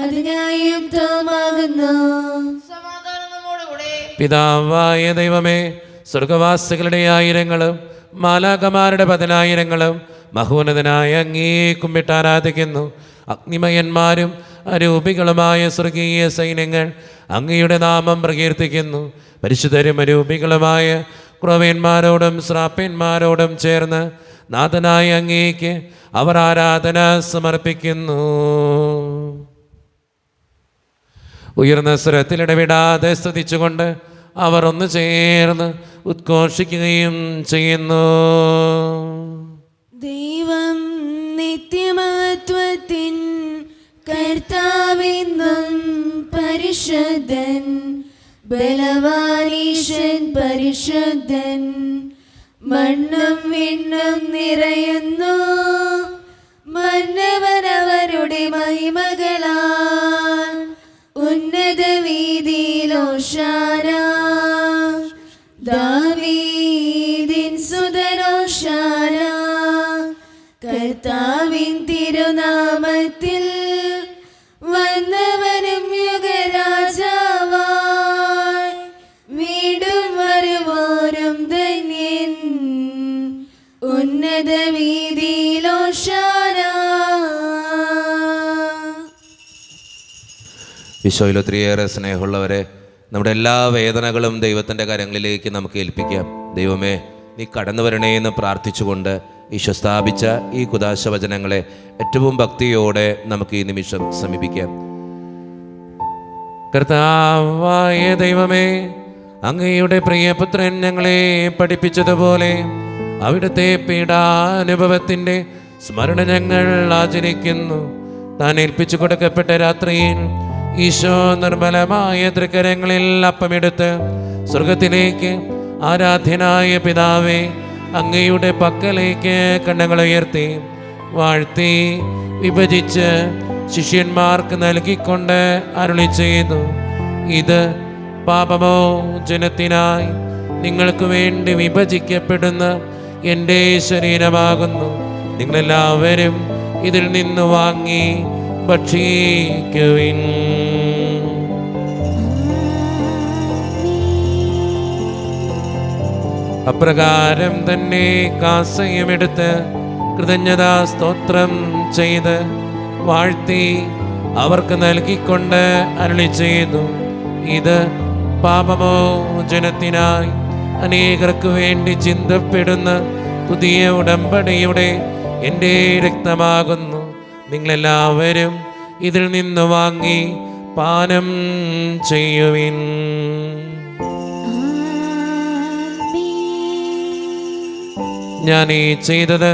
അത് ന്യായയുക്തമാകുന്നു. സമാധാനം നമ്മോടുകൂടെ. പിതാവായ ദൈവമേ, സ്വർഗവാസികളുടെ ആയിരങ്ങളും മാലാഖമാരുടെ 10,000ങ്ങളും മഹോന്നതനായ അങ്ങേ കുമ്പിട്ട് ആരാധിക്കുന്നു. അഗ്നിമയന്മാരും അരൂപികളുമായ സ്വർഗീയ സൈന്യങ്ങൾ അങ്ങയുടെ നാമം പ്രകീർത്തിക്കുന്നു. പരിശുദ്ധരും അരൂപികളുമായ ക്രൊവേന്മാരോടും ശ്രാപ്യന്മാരോടും ചേർന്ന് നാഥനായ അങ്ങേക്ക് അവർ ആരാധന സമർപ്പിക്കുന്നു. ഉയർന്ന സ്വരത്തിലിടവിടാതെ സ്തുതിച്ചുകൊണ്ട് അവർ ഒന്ന് ചേർന്ന് ഉദ്ഘോഷിക്കുകയും ചെയ്യുന്നു. ദൈവം നിത്യമത്വത്തിൻ കർത്താവെന്നും പരിശുദ്ധൻ, ബലവാനീശൻ പരിശുദ്ധൻ, മണ്ണും വിണ്ണും നിറയുന്നു മന്നവനവരുടെ മഹിമകളാൽ. ഉന്നത വീതിയിൽ ഹോശാന, ദാവീദിൻ സുതൻ ഹോശാന. കർത്താവിൻ തിരുനാമത്തിൽ വന്നവനും യുഗരാജാവായി, വീണ്ടും വരുവാനും ധന്യൻ. ഉന്നത വീതിയിൽ ഹോശാന. ഈശോയിൽ ഒത്തിരിയേറെ സ്നേഹമുള്ളവരെ, നമ്മുടെ എല്ലാ വേദനകളും ദൈവത്തിൻ്റെ കരങ്ങളിലേക്ക് നമുക്ക് ഏൽപ്പിക്കാം. ദൈവമേ, നീ കടന്നു വരണേ എന്ന് പ്രാർത്ഥിച്ചുകൊണ്ട് ഈശോ സ്ഥാപിച്ച ഈ കുദാശ വചനങ്ങളെ ഏറ്റവും ഭക്തിയോടെ നമുക്ക് ഈ നിമിഷം സമീപിക്കാം. കർത്താവായ ദൈവമേ, അങ്ങയുടെ പ്രിയപുത്രൻ ഞങ്ങളെ പഠിപ്പിച്ചതുപോലെ അവിടുത്തെ പീഡാനുഭവത്തിൻ്റെ സ്മരണ ഞങ്ങൾ ആചരിക്കുന്നു. താൻ ഏൽപ്പിച്ചു കൊടുക്കപ്പെട്ട രാത്രിയിൽ ഈശോ നിർമ്മലമായ തൃക്കരങ്ങളിൽ അപ്പമെടുത്ത് സ്വർഗത്തിലേക്ക് ആരാധ്യനായ പിതാവേ, അങ്ങയുടെ പക്കലേക്ക് കണ്ണുകൾ ഉയർത്തി വാഴ്ത്തി വിഭജിച്ച് ശിഷ്യന്മാർക്ക് നൽകിക്കൊണ്ട് അരുളി ചെയ്തു, ഇത് പാപമോചനത്തിനായി നിങ്ങൾക്ക് വേണ്ടി വിഭജിക്കപ്പെടുന്ന എൻ്റെ ശരീരമാകുന്നു. നിങ്ങളെല്ലാവരും ഇതിൽ നിന്ന് വാങ്ങി ഭക്ഷിക്കുവിൻ. അപ്രകാരം തന്നെ കാസയുമെടുത്ത് കൃതജ്ഞതാ സ്തോത്രം ചെയ്ത് വാഴ്ത്തി അവർക്ക് നൽകിക്കൊണ്ട് അരുളി ചെയ്തു, ഇത് പാപമോചനത്തിനായി അനേകർക്ക് വേണ്ടി ചിന്തപ്പെടുന്ന പുതിയ ഉടമ്പടിയുടെ എൻ്റെ രക്തമാകുന്നു. നിങ്ങളെല്ലാവരും ഇതിൽ നിന്ന് വാങ്ങി പാനം ചെയ്യുവിൻ. ഞാൻ ഈ ചെയ്തത്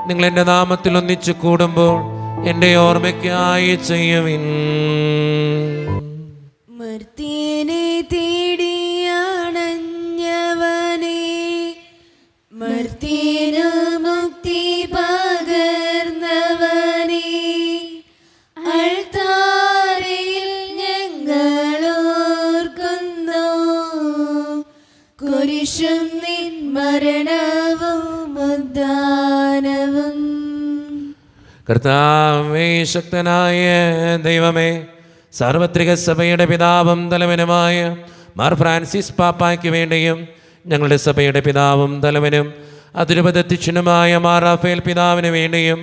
നിങ്ങൾ എൻ്റെ നാമത്തിൽ ഒന്നിച്ചു കൂടുമ്പോൾ എൻ്റെ ഓർമ്മയ്ക്കായി ചെയ്യുവിൻ. മർത്യനെ തേടിയാണഞ്ഞവനെ, മർത്യനു മുക്തി പകർന്നവനെ, അൾത്താരയിൽ ഞങ്ങളോർക്കുന്നു. കുരിശും നിൻ മരണവും ഉദ്ധാനവും. കർത്താവേ, ശക്തനായ ദൈവമേ, സാർവത്രിക സഭയുടെ പിതാവും തലവനുമായ മാർ ഫ്രാൻസിസ് പാപ്പായ്ക്ക് വേണ്ടിയും ഞങ്ങളുടെ സഭയുടെ പിതാവും തലവനും അതിരൂപതധ്യക്ഷനുമായ മാർ റാഫേൽ പിതാവിന് വേണ്ടിയും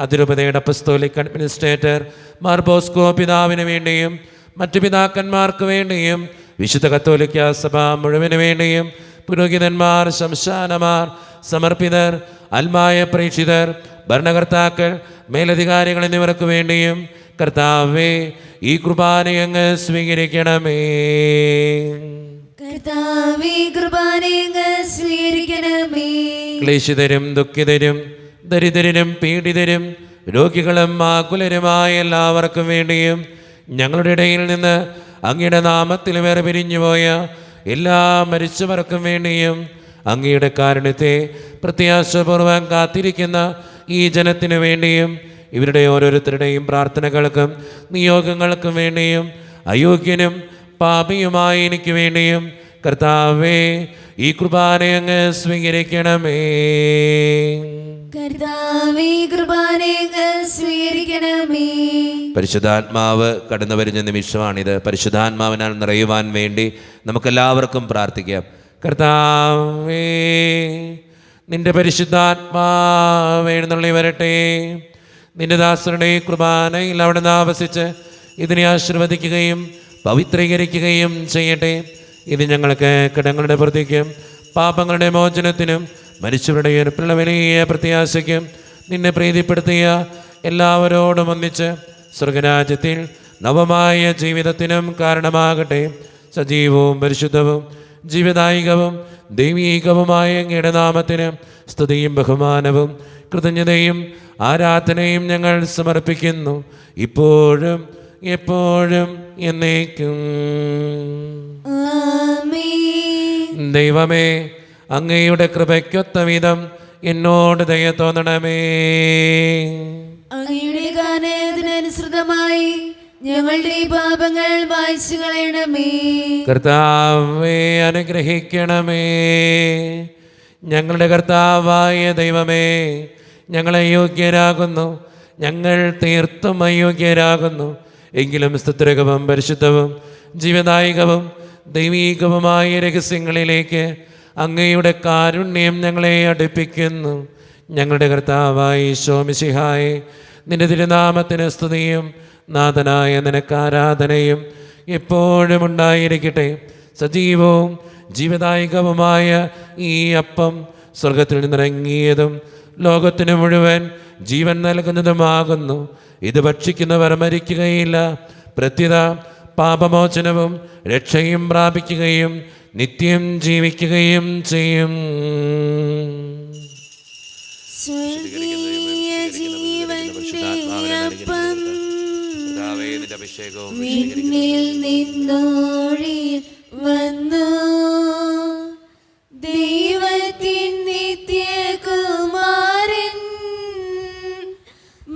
അതിരൂപതയുടെ അപ്പസ്തോലിക് അഡ്മിനിസ്ട്രേറ്റർ മാർ ബോസ്കോ പിതാവിന് വേണ്ടിയും മറ്റു പിതാക്കന്മാർക്ക് വേണ്ടിയും വിശുദ്ധ കത്തോലിക്ക സഭ മുഴുവന് വേണ്ടിയും പുരോഹിതന്മാർ, ശംശാനമാർ, സമർപ്പിതർ, അൽമായ പ്രേക്ഷിതർ, ഭരണകർത്താക്കൾ, മേലധികാരികൾ എന്നിവർക്ക് വേണ്ടിയും കർത്താവേ, ഈ കുർബാനയങ്ങ് സ്വീകരിക്കണമേ. കർത്താവേ, കുർബാനയങ്ങ് സ്വീകരിക്കണമേ. ക്ലേശിതരും ദുഃഖിതരും ദരിദ്രരും പീഡിതരും രോഗികളും ആകുലരുമായ എല്ലാവർക്കും വേണ്ടിയും ഞങ്ങളുടെ ഇടയിൽ നിന്ന് അങ്ങയുടെ നാമത്തിൽ വേറെ പിരിഞ്ഞുപോയ എല്ലാ മരിച്ചവർക്കും വേണ്ടിയും അങ്ങയുടെ കാരുണ്യത്തെ പ്രത്യാശപൂർവ്വം കാത്തിരിക്കുന്ന ഈ ജനത്തിനു വേണ്ടിയും ഇവരുടെ ഓരോരുത്തരുടെയും പ്രാർത്ഥനകൾക്കും നിയോഗങ്ങൾക്കും വേണ്ടിയും അയോഗ്യനും പാപിയുമായ എനിക്ക് വേണ്ടിയും കർത്താവേ, ഈ കുർബാനയങ്ങ് സ്വീകരിക്കണമേ. കർത്താവേ, കുർബാനയങ്ങ് സ്വീകരിക്കണമേ. പരിശുദ്ധാത്മാവ് കടന്നു വരുന്ന നിമിഷമാണിത്. പരിശുദ്ധാത്മാവിനാൽ നിറയുവാൻ വേണ്ടി നമുക്കെല്ലാവർക്കും പ്രാർത്ഥിക്കാം. കർത്താവേ, നിന്റെ പരിശുദ്ധാത്മാവ് എഴുന്നള്ളി വരട്ടെ. നിന്റെ ദാസരുടെ കുർബാനയിൽ അവിടെ നിന്ന് ആവസിച്ച് ഇതിനെ ആശീർവദിക്കുകയും പവിത്രീകരിക്കുകയും ചെയ്യട്ടെ. ഇത് ഞങ്ങൾക്ക് കടങ്ങളുടെ പ്രതിക്കും പാപങ്ങളുടെ മോചനത്തിനും മരിച്ചവരുടെ ഉയർപ്പുള്ള വലിയ പ്രത്യാശയ്ക്കും നിന്നെ പ്രീതിപ്പെടുത്തിയ എല്ലാവരോടും ഒന്നിച്ച് സ്വർഗരാജ്യത്തിൽ നവമായ ജീവിതത്തിനും കാരണമാകട്ടെ. സജീവവും പരിശുദ്ധവും ജീവദായികവും ദൈവീകവുമായ അങ്ങയുടെ നാമത്തിന് സ്തുതിയും ബഹുമാനവും കൃതജ്ഞതയും ആരാധനയും ഞങ്ങൾ സമർപ്പിക്കുന്നു, ഇപ്പോഴും എപ്പോഴും എന്നേക്കും. ആമേൻ. ദൈവമേ, അങ്ങയുടെ കൃപയ്ക്കൊത്ത വിധം എന്നോട് ദയ തോന്നണമേ. അങ്ങയുടെ ഗാനത്തിനനുസൃതമായി ഞങ്ങളുടെ പാപങ്ങൾ മായ്ച്ചു കളയണമേ. കർത്താവേ, അനുഗ്രഹിക്കണമേ. ഞങ്ങളുടെ കർത്താവായ ദൈവമേ, ഞങ്ങളെ യോഗ്യരാകുന്നു, ഞങ്ങൾ തീർത്തും അയോഗ്യരാകുന്നു. എങ്കിലും സ്തുത്യർഹവും പരിശുദ്ധവും ജീവദായകവും ദൈവീകവുമായ രഹസ്യങ്ങളിലേക്ക് അങ്ങയുടെ കാരുണ്യം ഞങ്ങളെ അടുപ്പിക്കുന്നു. ഞങ്ങളുടെ കർത്താവായ ഈശോ മിശിഹായേ, നിന്റെ തിരുനാമത്തിന് സ്തുതിയും നാഥനായ നിനക്ക് ആരാധനയും എപ്പോഴും ഉണ്ടായിരിക്കട്ടെ. സജീവവും ജീവദായകവുമായ ഈ അപ്പം സ്വർഗത്തിൽ നിന്നിറങ്ങിയതും ലോകത്തിന് മുഴുവൻ ജീവൻ നൽകുന്നതുമാകുന്നു. ഇത് ഭക്ഷിക്കുന്നവർ മരിക്കുകയില്ല, പ്രത്യുത പാപമോചനവും രക്ഷയും പ്രാപിക്കുകയും നിത്യം ജീവിക്കുകയും ചെയ്യും. സ്വർഗീയ ജീവന്റെ അപ്പം വിണ്ണിൽ നിന്നോഴി വന്നു, ദൈവത്തിൻ നിത്യകുമാരൻ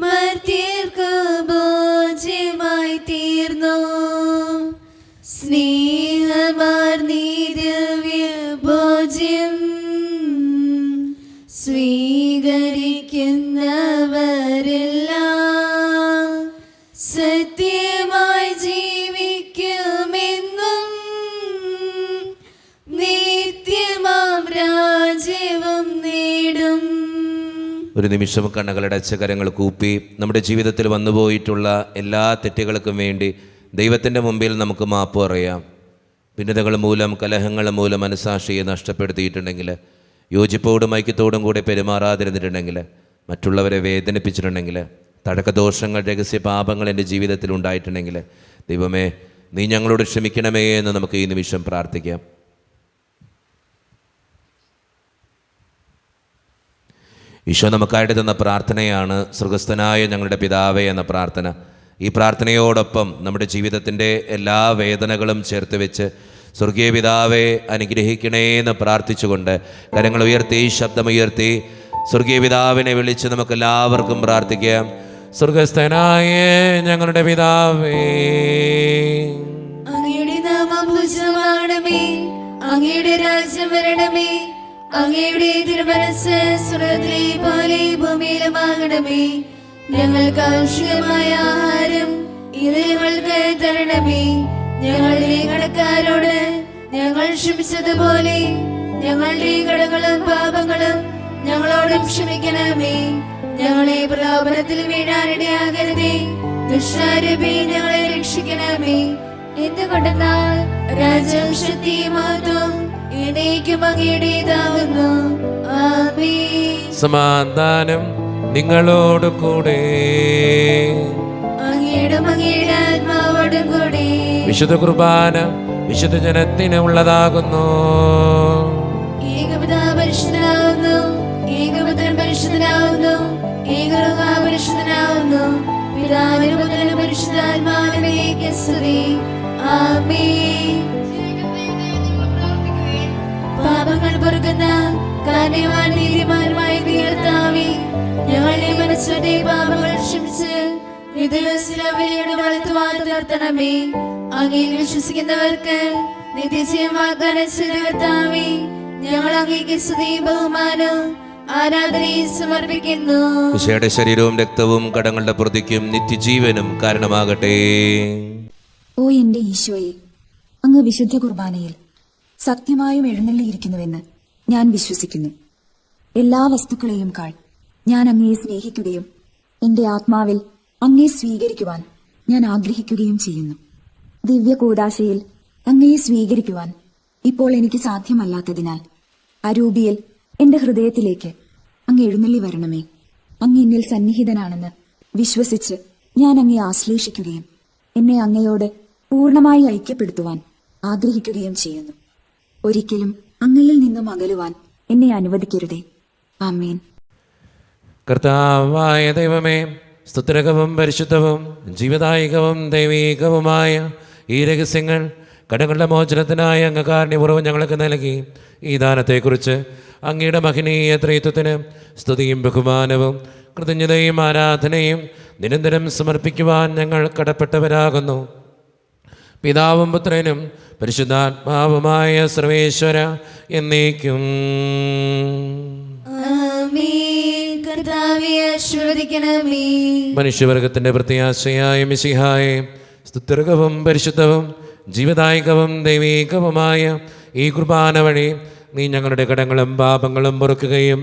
മർത്യർക്കു ഭോജ്യമായി തീർന്നു. സ്നേഹമാർന്നീ ദിവ്യ ഭോജ്യം സ്വീകരിക്കുന്നവരെല്ലാം സത്യമായി ജീവിക്കുമെന്നും നിത്യമാം രാജ്യവും നേടും. ഒരു നിമിഷം കണ്ണുകളടച്ച കരങ്ങൾ കൂപ്പി നമ്മുടെ ജീവിതത്തിൽ വന്നുപോയിട്ടുള്ള എല്ലാ തെറ്റുകൾക്കും വേണ്ടി ദൈവത്തിൻ്റെ മുമ്പിൽ നമുക്ക് മാപ്പ് പറയാം. ഭിന്നതകൾ മൂലം, കലഹങ്ങൾ മൂലം മനസാക്ഷിയെ നഷ്ടപ്പെടുത്തിയിട്ടുണ്ടെങ്കിൽ, യോജിപ്പോടും ഐക്യത്തോടും കൂടെ പെരുമാറാതിരുന്നിട്ടുണ്ടെങ്കിൽ, മറ്റുള്ളവരെ വേദനിപ്പിച്ചിട്ടുണ്ടെങ്കിൽ, തടക്കദോഷങ്ങൾ, രഹസ്യ പാപങ്ങൾ എൻ്റെ ജീവിതത്തിൽ ഉണ്ടായിട്ടുണ്ടെങ്കിൽ, ദൈവമേ നീ ഞങ്ങളോട് ക്ഷമിക്കണമേ എന്ന് നമുക്ക് ഈ നിമിഷം പ്രാർത്ഥിക്കാം. ഈശോ നമുക്കായിട്ട് തന്ന പ്രാർത്ഥനയാണ് സ്വർഗസ്ഥനായ ഞങ്ങളുടെ പിതാവേ എന്ന പ്രാർത്ഥന. ഈ പ്രാർത്ഥനയോടൊപ്പം നമ്മുടെ ജീവിതത്തിൻ്റെ എല്ലാ വേദനകളും ചേർത്ത് വെച്ച് സ്വർഗീയ പിതാവേ അനുഗ്രഹിക്കണേ എന്ന് പ്രാർത്ഥിച്ചുകൊണ്ട് കരങ്ങൾ ഉയർത്തി, ശബ്ദമുയർത്തി സ്വർഗീയ പിതാവിനെ വിളിച്ച് നമുക്കെല്ലാവർക്കും പ്രാർത്ഥിക്കാം. സ്വർഗസ്ഥനായ ഞങ്ങളുടെ പിതാവേ, അങ്ങയുടെ നാമം പൂജിതമാകണമേ, അങ്ങയുടെ രാജ്യം വരണമേ, അങ്ങയുടെ തിരുമനസ്സ് സ്വർഗ്ഗത്തിലെ പോലെ ഭൂമിയിലുമാകണമേ. ഞങ്ങൾക്ക് ആവശ്യമായ ആഹാരം ഇത് ഞങ്ങൾക്ക് തരണമേ. ഞങ്ങളുടെ കടക്കാരോട് ഞങ്ങൾ ക്ഷമിച്ചതുപോലെ ഞങ്ങളുടെ കടങ്ങളും പാപങ്ങളും ഞങ്ങളോടും ക്ഷമിക്കണമേ. ഞങ്ങളെ പ്രലോഭനത്തിൽ വീഴാനിടയാകരുതേ, ദുഷ്ടാരൂപി ഞങ്ങളെ രക്ഷിക്കണമേ. എന്തുകൊണ്ടെന്നാൽ രാജ്യവും ശക്തിയും മഹത്വവും എന്നേക്കും അങ്ങയുടേതാകുന്നു. ആമേൻ. സമാധാനം നിങ്ങളോട് കൂടെ. അങ്ങയുടെ ആത്മാവോടും കൂടെ. വിശുദ്ധ കുർബാന വിശുദ്ധ ജനത്തിന് ഉള്ളതാകുന്നു. ഏകപിതാവ് പരിശുദ്ധനാകുന്നു, ഏകപുത്രൻ പരിശുദ്ധനാകുന്നു, ഏകറുഹ പരിശുദ്ധനാകുന്നു. പിതാവിനും പുത്രനും പരിശുദ്ധാത്മാവിനും സ്തുതി. ആമേൻ. പാപങ്ങൾ പൊറുക്കുന്ന കാരണവാൻ നീതിമാനുമായ കർത്താവേ, ഞങ്ങളുടെ മനസ്സിന്റെ പാപങ്ങൾ ക്ഷമിച്ച് വിധവയുടെ വളർത്തുവാൻ നിർത്തണമേ. അങ്ങയിൽ വിശ്വസിക്കുന്നവർക്ക് നിത്യജീവൻ വാഗ്ദാനം ചെയ്ത കർത്താവേ, ഞങ്ങൾ അങ്ങേക്ക് സ്തുതിയും ബഹുമാനവും ആരാധനയും സമർപ്പിക്കുന്നു. ഈശോയുടെ ശരീരവും രക്തവും കടങ്ങളുടെ പ്രതിക്കും നിത്യജീവനും കാരണമാകട്ടെ. ഓ എന്റെ ഈശോയെ, അങ്ങ് വിശുദ്ധ കുർബാനയിൽ സത്യമായും എഴുന്നള്ളിയിരിക്കുന്നുവെന്ന് ഞാൻ വിശ്വസിക്കുന്നു. എല്ലാ വസ്തുക്കളെയും കാൾ ഞാൻ അങ്ങയെ സ്നേഹിക്കുകയും എന്റെ ആത്മാവിൽ അങ്ങയെ സ്വീകരിക്കുവാൻ ഞാൻ ആഗ്രഹിക്കുകയും ചെയ്യുന്നു. ദിവ്യ കൂദാശയിൽ അങ്ങയെ സ്വീകരിക്കുവാൻ ഇപ്പോൾ എനിക്ക് സാധ്യമല്ലാത്തതിനാൽ അരൂപിയിൽ എന്റെ ഹൃദയത്തിലേക്ക് അങ്ങ് എഴുന്നള്ളി വരണമേ. അങ്ങ് എന്നിൽ സന്നിഹിതനാണെന്ന് വിശ്വസിച്ച് ഞാൻ അങ്ങയെ ആശ്ലേഷിക്കുകയും എന്നെ അങ്ങയോട് പൂർണ്ണമായി ഐക്യപ്പെടുത്തുവാൻ ആഗ്രഹിക്കുകയും ചെയ്യുന്നു. ഒരിക്കലും അങ്ങയിൽ നിന്നും അകലുവാൻ എന്നെ അനുവദിക്കരുതേ. ആമേൻ. കർത്താവായ ദൈവമേ, സ്തുത്യർഹവും പരിശുദ്ധവും ജീവദായകവും ദൈവീകവുമായ ഈ രഹസ്യങ്ങൾ കടങ്ങളുടെ മോചനത്തിനായി അങ്ങ് കാരുണ്യപൂർവ്വം ഞങ്ങൾക്ക് നൽകി. ഈ ദാനത്തെക്കുറിച്ച് അങ്ങയുടെ മഹനീയ ത്രയത്വത്തിന് സ്തുതിയും ബഹുമാനവും കൃതജ്ഞതയും ആരാധനയും നിരന്തരം സമർപ്പിക്കുവാൻ ഞങ്ങൾ കടപ്പെട്ടവരാകുന്നു. പിതാവും പുത്രനും പരിശുദ്ധാത്മാവുമായ സർവേശ്വര എന്നേക്കും. ആമേൻ. കർത്താവേ, ആശീർവദിക്കണമേ. മനുഷ്യവർഗത്തിൻ്റെ പ്രത്യാശയായ മിശിഹായെ, സ്തുത്യർഹവും പരിശുദ്ധവും ജീവദായകവും ദൈവീകവുമായ ഈ കുർബാന വഴി നീ ഞങ്ങളുടെ കടങ്ങളും പാപങ്ങളും പൊറുക്കുകയും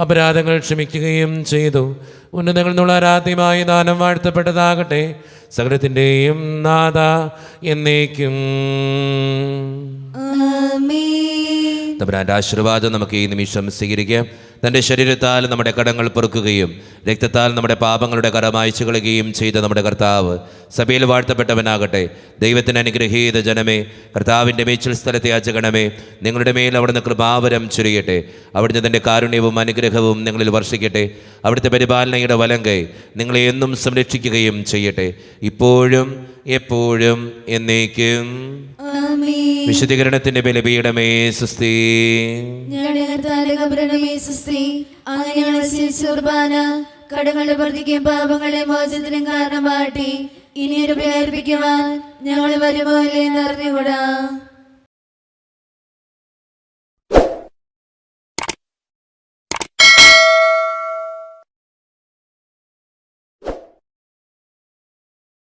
അപരാധങ്ങൾ ക്ഷമിക്കുകയും ചെയ്തു. ഉന്നതങ്ങളിൽ നിന്നുള്ള ആരാധ്യമായ ദാനം വാഴ്ത്തപ്പെട്ടതാകട്ടെ. സകലത്തിൻ്റെയും നാഥ എന്നേക്കും. ആമേൻ. തമ്പുരാൻ്റെ ആശീർവാദം നമുക്ക് ഈ നിമിഷം സ്വീകരിക്കാം. തൻ്റെ ശരീരത്താൽ നമ്മുടെ കടങ്ങൾ പൊറുക്കുകയും രക്തത്താൽ നമ്മുടെ പാപങ്ങളുടെ കര മായ്ച്ചു കളയുകയും ചെയ്ത നമ്മുടെ കർത്താവ് സഭയിൽ വാഴ്ത്തപ്പെട്ടവനാകട്ടെ. ദൈവത്തിന് അനുഗ്രഹീത ജനമേ, കർത്താവിൻ്റെ മേച്ചിൽ സ്ഥലത്തെ യാചകണമേ, നിങ്ങളുടെ മേൽ അവിടുന്ന് കൃപാവരം ചൊരിയട്ടെ. അവിടുന്ന് തൻ്റെ കാരുണ്യവും അനുഗ്രഹവും നിങ്ങളിൽ വർഷിക്കട്ടെ. അവിടുത്തെ പരിപാലനയുടെ വലങ്കൈ നിങ്ങളെ എന്നും സംരക്ഷിക്കുകയും ചെയ്യട്ടെ, ഇപ്പോഴും എപ്പോഴും എന്നേക്കും. ആമേൻ. വിശുദ്ധീകരണത്തിൻ്റെ ബലിപീഠമേ സുസ്തി. ഞങ്ങളുടെ കർത്താവിന്റെ കബറിടമേ സുസ്തി. അങ്ങ് ഞങ്ങളെ സ്വീകരിച്ച കുർബാന കടങ്ങളുടെ വർദ്ധിക്കും പാപങ്ങളുടെ മോചനത്തിനും കാരണമാട്ടി. ഇനിയൊരു ബലി അർപ്പിക്കുവാൻ ഞങ്ങൾ വരുമോ ഇല്ലേ എന്നറിഞ്ഞുകൂടാ.